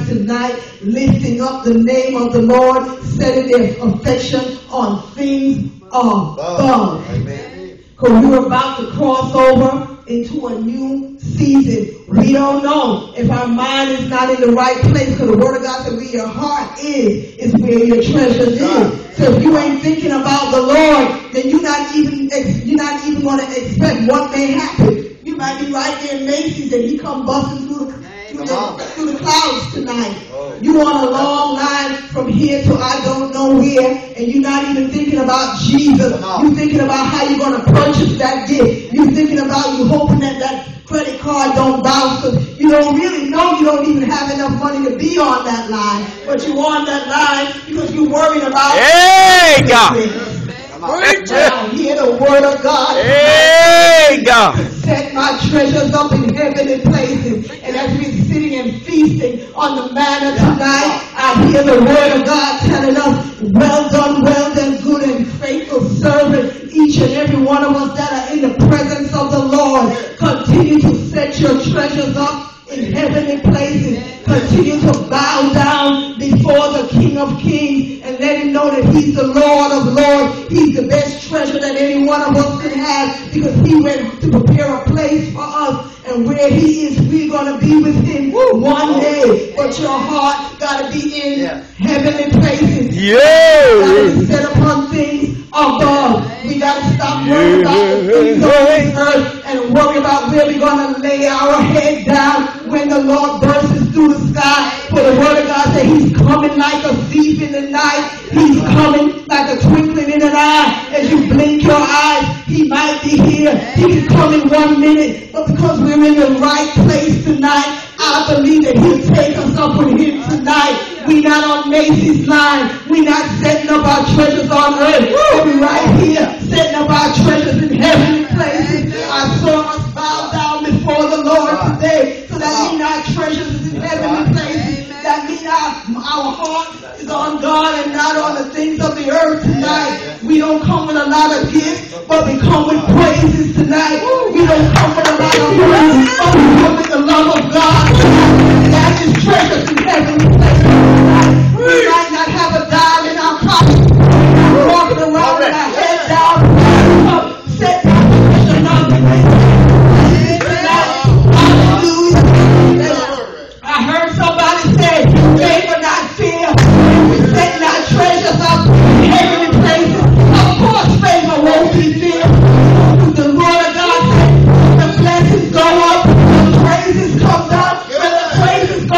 minds tonight, lifting up the name of the Lord, setting their affection on things above. Because we're about to cross over into a new season. We don't know if our mind is not in the right place, because the word of God said where your heart is where your treasures is. So if you ain't thinking about the Lord, then you're not even going to expect what may happen. You might be right there in Macy's and he come busting through the clouds tonight. You on a long line from here to I don't know where, and you're not even thinking about Jesus. You're thinking about how you're going to purchase that gift. You're thinking about you hoping that credit card don't bounce, because you don't really know you don't even have enough money to be on that line. But you're on that line because you're worried about God. Hear the word of God. Hey, God. Set my treasures up in heavenly places. And as we're sitting and feasting on the manna tonight, I hear the word of God telling us, well done, good and faithful servant. Each and every one of us that are in the presence of the Lord, continue to set your treasures up in heavenly places. Continue to bow down before the King of Kings and let him know that he's the Lord of Lords. He's the best treasure that any one of us can have, because he went to prepare a place for us. And where he is, we're going to be with him one day. But your heart got to be in heavenly places. Got to set upon things above. We got to stop worrying about the things on this earth and worry about where we're going to lay our head down when the Lord bursts through the sky. For the word of God said he's coming like a thief in the night. He's coming like a twinkling in an eye. As you blink your eyes, he might be here. He can come in 1 minute. But because we're in the right place tonight, I believe that he'll take us up with him tonight. We're not on Macy's line. We're not setting up our treasures on earth. We're right here setting up our treasures in heavenly places. I saw us bow down before the Lord today. So that means our treasures is in heavenly places. That means our heart is on God and not on the things of the earth tonight. We don't come with a lot of gifts, but we come with praises tonight. We don't come with a lot of money, but we come with the love of God. That is treasures in heavenly places tonight. We might not have a dime in our pocket. We're walking around with our head down, set our treasures up. I heard somebody say, favor not fear. We're setting our treasures up in heavenly places. Of course, favor won't be fear. The word of God said, the blessings go up, the praises come down. When the praises go